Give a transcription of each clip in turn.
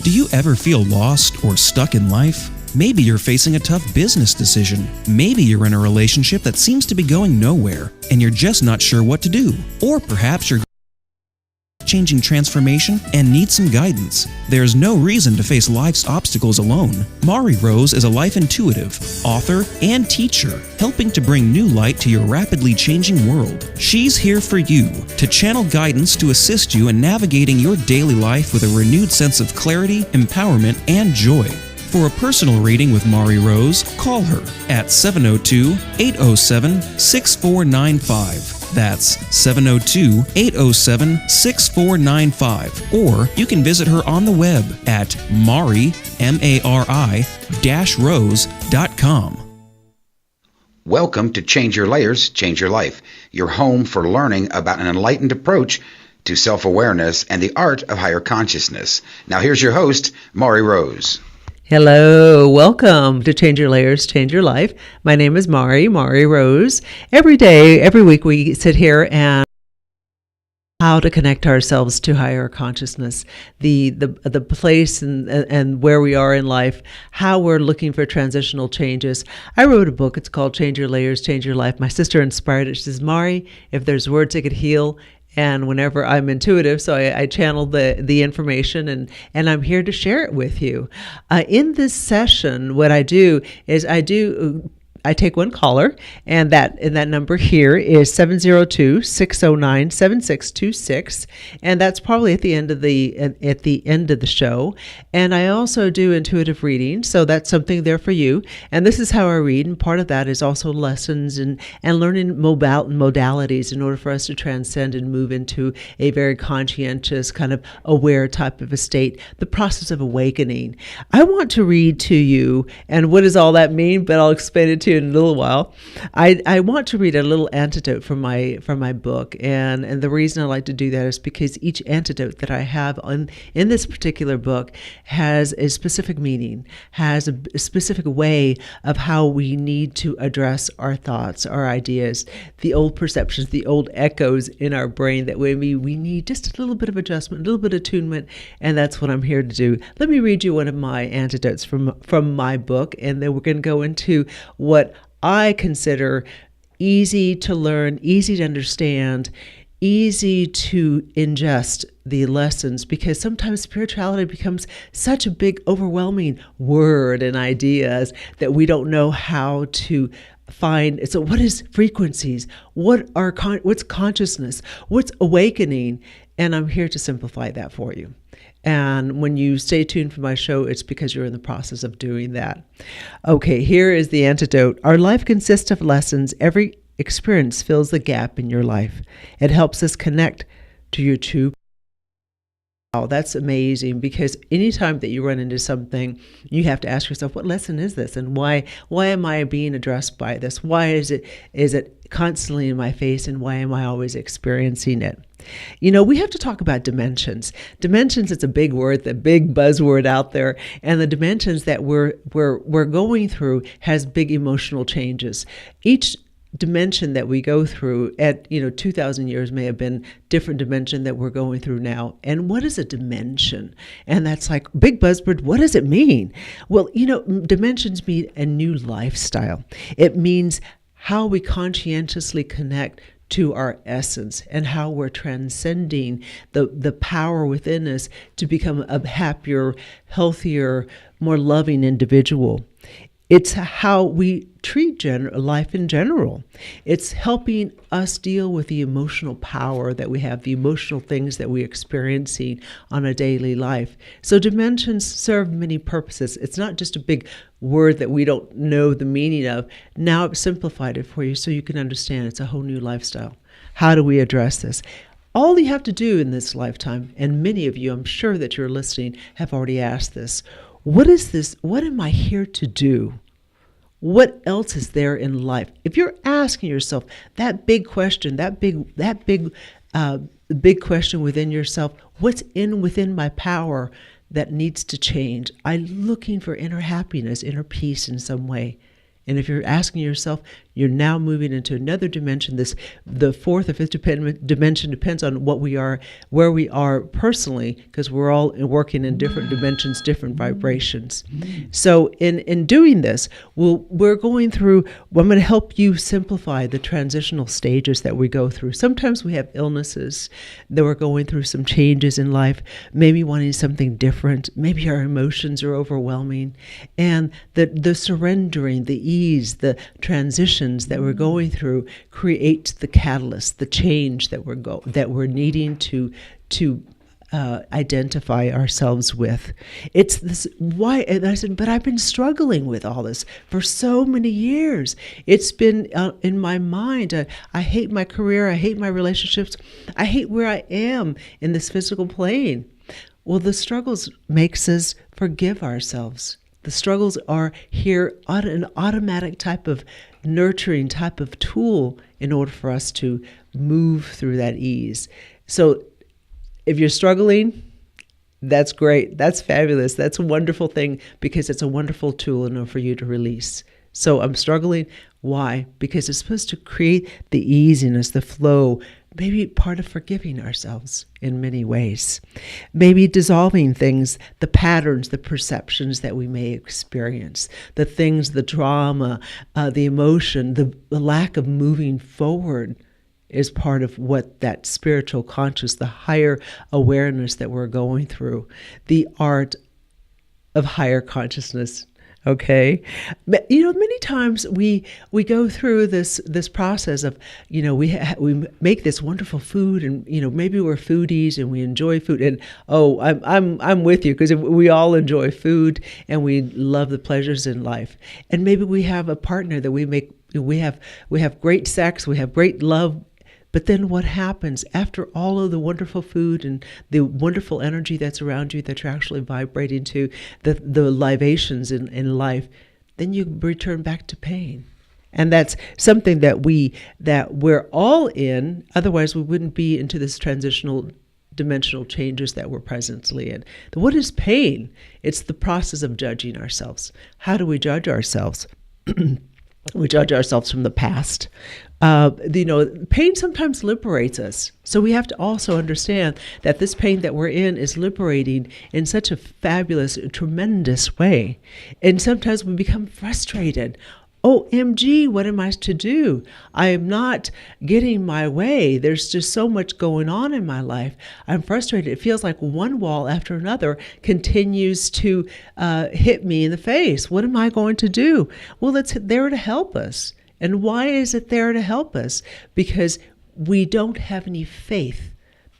Do you ever feel lost or stuck in life? Maybe you're facing a tough business decision. Maybe you're in a relationship that seems to be going nowhere and you're just not sure what to do. Or perhaps you're changing transformation and need some guidance. There's no reason to face life's obstacles alone. Mari Rose is a life intuitive, author, and teacher, helping to bring new light to your rapidly changing world. She's here for you to channel guidance to assist you in navigating your daily life with a renewed sense of clarity, empowerment, and joy. For a personal reading with Mari Rose, call her at 702-807-6495. That's 702-807-6495. Or you can visit her on the web at mari-rose.com. Welcome to Change Your Layers, Change Your Life, your home for learning about an enlightened approach to self-awareness and the art of higher consciousness. Now here's your host, Mari Rose. Hello, welcome to Change Your Layers, Change Your Life. My name is Mari Rose. Every day, every week we sit here and how to connect ourselves to higher consciousness, the place and where we are in life, how we're looking for transitional changes. I wrote a book, it's called Change Your Layers, Change Your Life. My sister inspired it. She says, Mari, if there's words that could heal, and whenever I'm intuitive, so I channel the information and I'm here to share it with you. In this session, what I do is I take one caller, and that number here is 702-609-7626, and that's probably at the end of the show. And I also do intuitive reading, so that's something there for you. And this is how I read, and part of that is also lessons and learning modalities in order for us to transcend and move into a very conscientious, kind of aware type of a state, the process of awakening. I want to read to you, and what does all that mean? But I'll explain it to you in a little while. I want to read a little antidote from my book, and the reason I like to do that is because each antidote that I have in this particular book has a specific meaning, has a specific way of how we need to address our thoughts, our ideas, the old perceptions, the old echoes in our brain that we need just a little bit of adjustment, a little bit of attunement, and that's what I'm here to do. Let me read you one of my antidotes from my book, and then we're going to go into what I consider easy to learn, easy to understand, easy to ingest the lessons, because sometimes spirituality becomes such a big, overwhelming word and ideas that we don't know how to find. So what is frequencies? What's consciousness? What's awakening? And I'm here to simplify that for you. And when you stay tuned for my show, it's because you're in the process of doing that. Okay, here is the antidote. Our life consists of lessons. Every experience fills the gap in your life. It helps us connect to your true. Wow, that's amazing, because anytime that you run into something, you have to ask yourself, what lesson is this? And why am I being addressed by this? Why is it constantly in my face, and why am I always experiencing it? You know, we have to talk about dimensions. Dimensions, it's a big word, the big buzzword out there. And the dimensions that we're going through has big emotional changes. Each dimension that we go through at 2,000 years may have been different dimension that we're going through now. And what is a dimension? And that's like big buzzword. What does it mean? Well, dimensions mean a new lifestyle. It means how we conscientiously connect to our essence and how we're transcending the power within us to become a happier, healthier, more loving individual. It's how we treat life in general. It's helping us deal with the emotional power that we have, the emotional things that we're experiencing on a daily life. So dimensions serve many purposes. It's not just a big word that we don't know the meaning of. Now I've simplified it for you so you can understand it's a whole new lifestyle. How do we address this? All you have to do in this lifetime, and many of you, I'm sure that you're listening, have already asked this. What is this? What am I here to do? What else is there in life? If you're asking yourself that big question, that big question within yourself, what's within my power that needs to change? I'm looking for inner happiness, inner peace in some way. And if you're asking yourself, you're now moving into another dimension. The fourth or fifth dimension depends on what we are, where we are personally, because we're all working in different dimensions, different vibrations. So in doing this, we're going through, I'm going to help you simplify the transitional stages that we go through. Sometimes we have illnesses that we're going through, some changes in life, maybe wanting something different. Maybe our emotions are overwhelming. And the surrendering, the ease, the transitions that we're going through create the catalyst, the change that we're needing to identify ourselves with. It's this why, and I said, but I've been struggling with all this for so many years. It's been in my mind. I hate my career. I hate my relationships. I hate where I am in this physical plane. Well, the struggles makes us forgive ourselves. The struggles are here on an automatic type of nurturing type of tool in order for us to move through that ease. So if you're struggling, that's great. That's fabulous. That's a wonderful thing because it's a wonderful tool in order for you to release. So I'm struggling. Why? Because it's supposed to create the easiness, the flow, maybe part of forgiving ourselves in many ways. Maybe dissolving things, the patterns, the perceptions that we may experience, the things, the drama, the emotion, the lack of moving forward is part of what that spiritual conscious, the higher awareness that we're going through, the art of higher consciousness. Okay, but many times we go through this process of we make this wonderful food, and maybe we're foodies and we enjoy food, and I'm with you, because we all enjoy food and we love the pleasures in life, and maybe we have a partner that we have great sex, we have great love. But then what happens after all of the wonderful food and the wonderful energy that's around you that you're actually vibrating to, the libations in life, then you return back to pain. And that's something that we're all in, otherwise we wouldn't be into this transitional dimensional changes that we're presently in. What is pain? It's the process of judging ourselves. How do we judge ourselves? We judge ourselves from the past. Pain sometimes liberates us. So we have to also understand that this pain that we're in is liberating in such a fabulous, tremendous way. And sometimes we become frustrated. OMG, what am I to do? I am not getting my way. There's just so much going on in my life. I'm frustrated. It feels like one wall after another continues to hit me in the face. What am I going to do? Well, it's there to help us. And why is it there to help us? Because we don't have any faith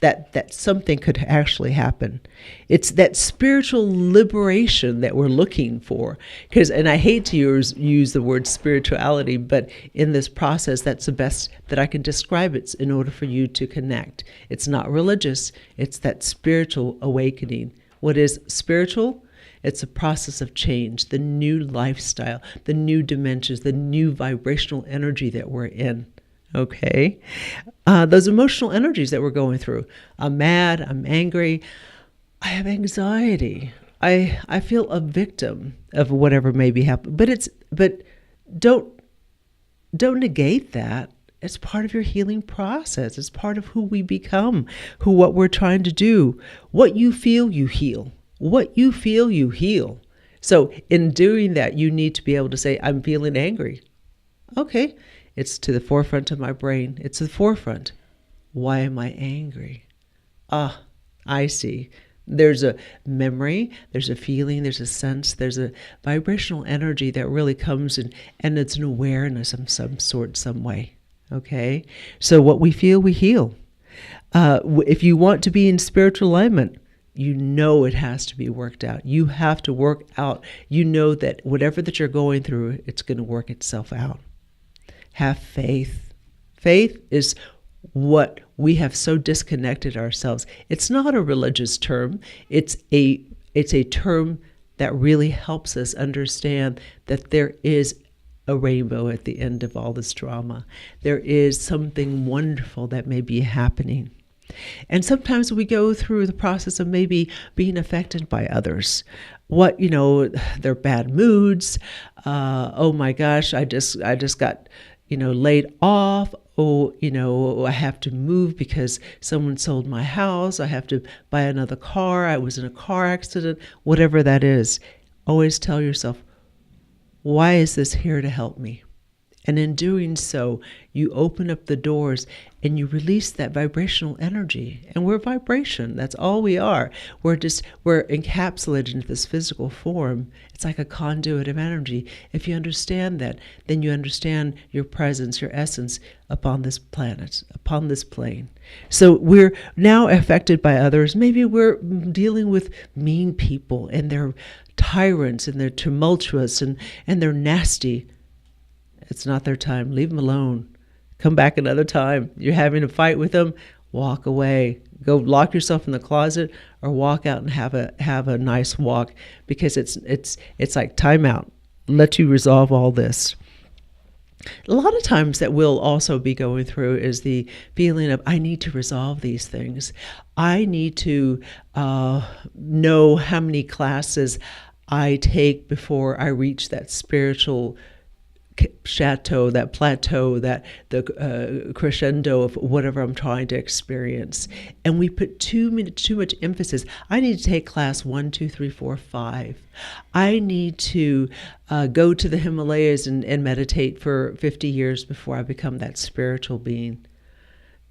that something could actually happen. It's that spiritual liberation that we're looking for. And I hate to use the word spirituality, but in this process, that's the best that I can describe it in order for you to connect. It's not religious. It's that spiritual awakening. What is spiritual? It's a process of change, the new lifestyle, the new dimensions, the new vibrational energy that we're in. Okay? Those emotional energies that we're going through. I'm mad, I'm angry, I have anxiety. I feel a victim of whatever may be happening. But don't negate that. It's part of your healing process. It's part of who we become, what we're trying to do. What you feel, you heal. What you feel, you heal. So in doing that, you need to be able to say, I'm feeling angry. Okay, it's to the forefront of my brain. It's the forefront. Why am I angry? I see. There's a memory, there's a feeling, there's a sense, there's a vibrational energy that really comes in, and it's an awareness of some sort, some way. Okay? So what we feel, we heal. If you want to be in spiritual alignment, you know it has to be worked out. You have to work out. You know that whatever that you're going through, it's going to work itself out. Have faith. Faith is what we have so disconnected ourselves. It's not a religious term. It's a term that really helps us understand that there is a rainbow at the end of all this drama. There is something wonderful that may be happening. And sometimes we go through the process of maybe being affected by others. What, their bad moods. Oh my gosh, I just got, laid off. Oh, I have to move because someone sold my house. I have to buy another car. I was in a car accident, whatever that is. Always tell yourself, why is this here to help me? And in doing so, you open up the doors and you release that vibrational energy. And we're vibration. That's all we are. We're encapsulated into this physical form. It's like a conduit of energy. If you understand that, then you understand your presence, your essence upon this planet, upon this plane. So we're now affected by others. Maybe we're dealing with mean people and they're tyrants and they're tumultuous and they're nasty. It's not their time. Leave them alone. Come back another time. You're having a fight with them, walk away. Go lock yourself in the closet or walk out and have a nice walk, because it's like timeout. Let you resolve all this. A lot of times that we'll also be going through is the feeling of, I need to resolve these things. I need to know how many classes I take before I reach that spiritual chateau, that plateau, that the crescendo of whatever I'm trying to experience. And we put too much emphasis. I need to take class 1, 2, 3, 4, 5. I need to go to the Himalayas and meditate for 50 years before I become that spiritual being.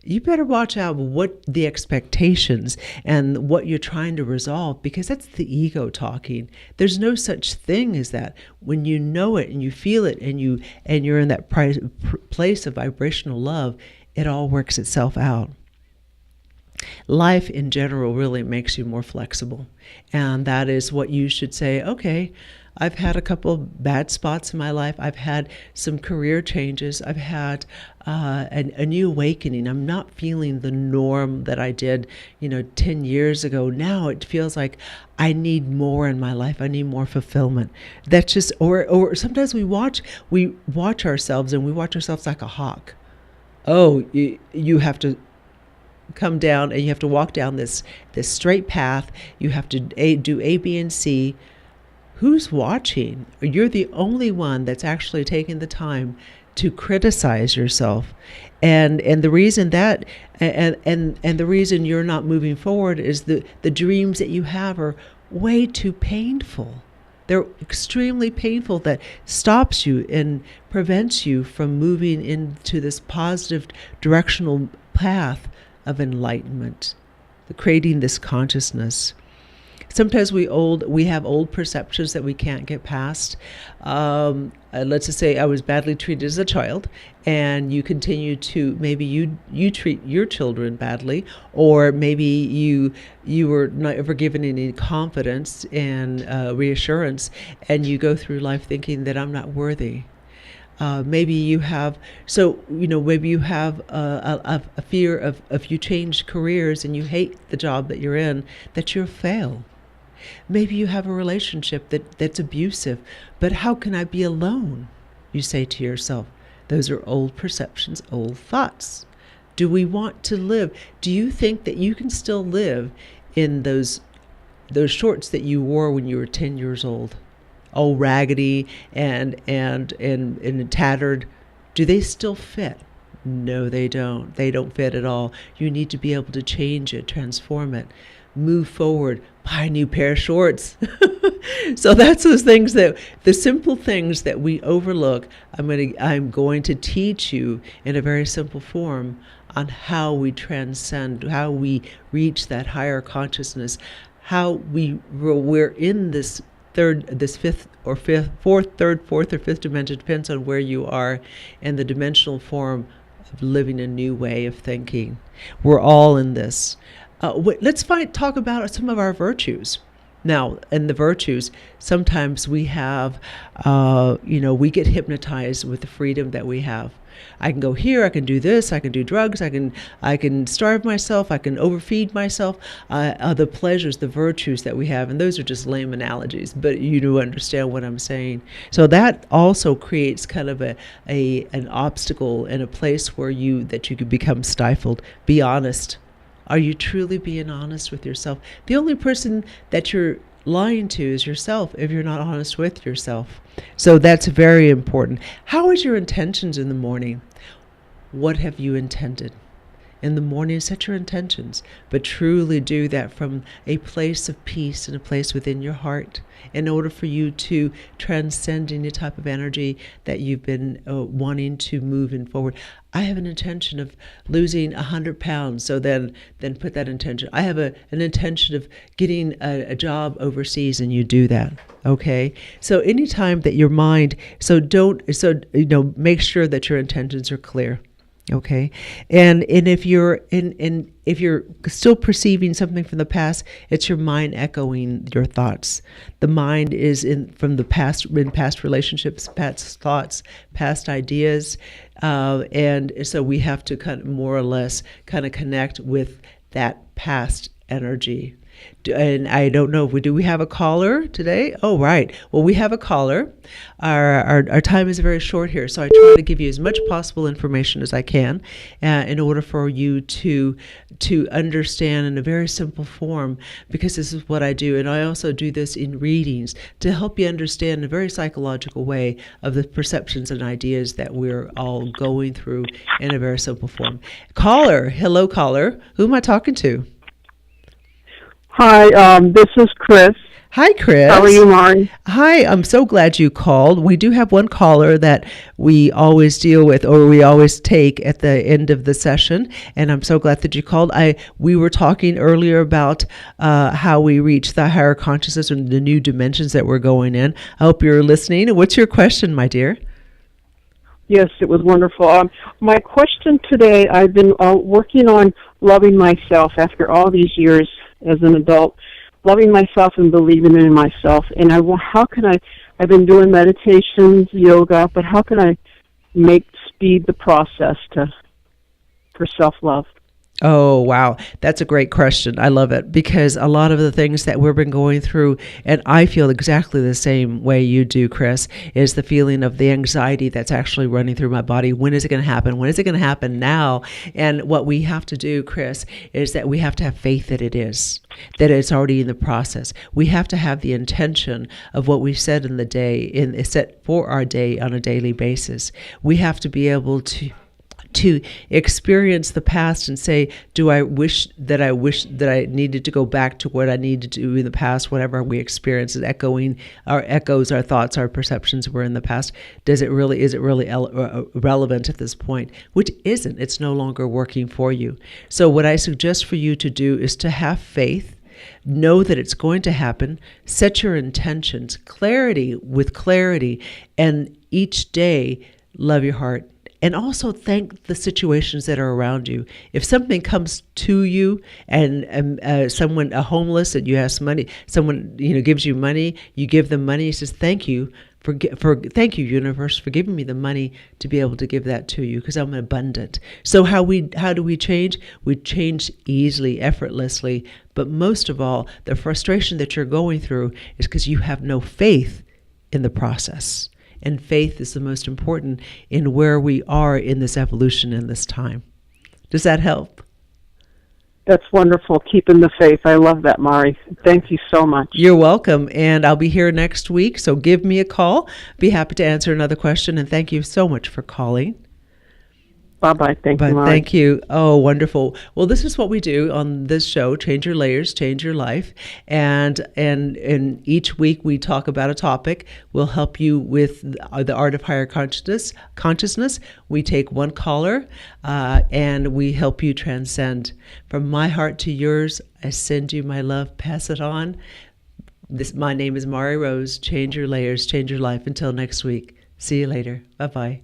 You better watch out what the expectations and what you're trying to resolve, because that's the ego talking. There's no such thing as that. When you know it and you feel it and you're in that place of vibrational love, it all works itself out. Life in general really makes you more flexible, and that is what you should say. Okay, I've had a couple of bad spots in my life. I've had some career changes. I've had a new awakening. I'm not feeling the norm that I did, 10 years ago. Now it feels like I need more in my life. I need more fulfillment. That's just, or sometimes we watch ourselves, and we watch ourselves like a hawk. Oh, you have to come down and you have to walk down this straight path. You have to do A, B, and C. Who's watching? You're the only one that's actually taking the time to criticize yourself. And the reason that and the reason you're not moving forward is the dreams that you have are way too painful. They're extremely painful. That stops you and prevents you from moving into this positive directional path of enlightenment, creating this consciousness. Sometimes we have old perceptions that we can't get past. Let's just say I was badly treated as a child, and you continue to, maybe you treat your children badly, or maybe you were not ever given any confidence and reassurance, and you go through life thinking that I'm not worthy. Maybe you have a fear of, if you change careers and you hate the job that you're in, that you'll fail. Maybe you have a relationship that's abusive, but how can I be alone? You say to yourself. Those are old perceptions, old thoughts. Do we want to live? Do you think that you can still live in those shorts that you wore when you were 10 years old? All raggedy and tattered. Do they still fit? No, they don't. They don't fit at all. You need to be able to change it, transform it, move forward, buy a new pair of shorts. So that's those things, that the simple things that we overlook. I'm going to teach you in a very simple form on how we transcend, how we reach that higher consciousness, how we're in this fourth or fifth dimension, depends on where you are, and the dimensional form of living a new way of thinking. We're all in this. Let's talk about some of our virtues. Now, in the virtues, sometimes we have, we get hypnotized with the freedom that we have. I can go here, I can do this, I can do drugs, I can starve myself, I can overfeed myself. The pleasures, the virtues that we have, and those are just lame analogies, but you do understand what I'm saying. So that also creates kind of an obstacle and a place where you could become stifled. Be honest. Are you truly being honest with yourself? The only person that you're lying to is yourself if you're not honest with yourself. So that's very important. How is your intentions in the morning? What have you intended? In the morning, set your intentions, but truly do that from a place of peace and a place within your heart in order for you to transcend any type of energy that you've been wanting to move in forward. I have an intention of losing 100 pounds, so then put that intention. I have an intention of getting a job overseas, and you do that. Okay, so anytime that your mind, make sure that your intentions are clear. Okay, and if you're if you're still perceiving something from the past, it's your mind echoing your thoughts. The mind is from the past, in past relationships, past thoughts, past ideas, and so we have to kind of more or less kind of connect with that past energy. And I don't know, do we have a caller today? Oh, right. Well, we have a caller. Our time is very short here, so I try to give you as much possible information as I can in order for you to understand in a very simple form, because this is what I do. And I also do this in readings to help you understand in a very psychological way of the perceptions and ideas that we're all going through in a very simple form. Caller, hello, caller. Who am I talking to? Hi, this is Chris. Hi, Chris. How are you, Mari? Hi, I'm so glad you called. We do have one caller that we always deal with, or we always take at the end of the session, and I'm so glad that you called. We were talking earlier about how we reach the higher consciousness and the new dimensions that we're going in. I hope you're listening. What's your question, my dear? Yes, it was wonderful. My question today, I've been working on loving myself after all these years as an adult, loving myself and believing in myself. And I've been doing meditations, yoga, but how can I speed the process for self-love? Oh, wow. That's a great question. I love it, because a lot of the things that we've been going through, and I feel exactly the same way you do, Chris, is the feeling of the anxiety that's actually running through my body. When is it going to happen? When is it going to happen now? And what we have to do, Chris, is that we have to have faith that it is, that it's already in the process. We have to have the intention of what we said in the day, set for our day on a daily basis. We have to be able to experience the past and say, do I wish that I needed to go back to what I needed to do in the past? Whatever we experience is echoes our thoughts, our perceptions were in the past. Is it really relevant at this point? Which isn't. It's no longer working for you. So what I suggest for you to do is to have faith. Know that it's going to happen. Set your intentions, with clarity, and each day love your heart. And also thank the situations that are around you. If something comes to you and someone, a homeless, and you ask money, someone gives you money, you give them money, he says, thank you, thank you, universe, for giving me the money to be able to give that to you, because I'm abundant. So how do we change? We change easily, effortlessly. But most of all, the frustration that you're going through is because you have no faith in the process. And faith is the most important in where we are in this evolution in this time. Does that help? That's wonderful. Keeping the faith. I love that, Mari. Thank you so much. You're welcome. And I'll be here next week, so give me a call. Be happy to answer another question. And thank you so much for calling. Bye-bye. Thank you, Mari. Thank you. Oh, wonderful. Well, this is what we do on this show, Change Your Layers, Change Your Life. And each week we talk about a topic. We'll help you with the art of higher consciousness. We take one caller and we help you transcend. From my heart to yours, I send you my love. Pass it on. My name is Mari Rose. Change Your Layers, Change Your Life. Until next week. See you later. Bye-bye.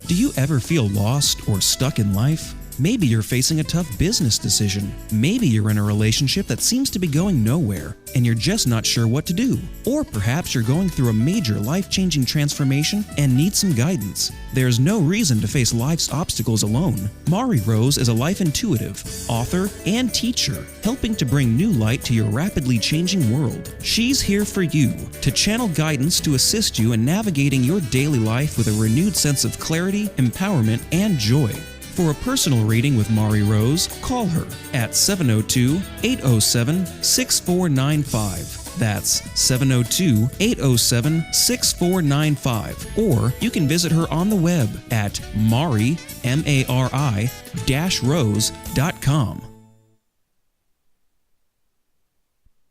Do you ever feel lost or stuck in life? Maybe you're facing a tough business decision. Maybe you're in a relationship that seems to be going nowhere, and you're just not sure what to do. Or perhaps you're going through a major life-changing transformation and need some guidance. There's no reason to face life's obstacles alone. Mari Rose is a life intuitive, author, and teacher, helping to bring new light to your rapidly changing world. She's here for you, to channel guidance to assist you in navigating your daily life with a renewed sense of clarity, empowerment, and joy. For a personal reading with Mari Rose, call her at 702-807-6495. That's 702-807-6495. Or you can visit her on the web at Mari, M-A-R-I, -rose.com.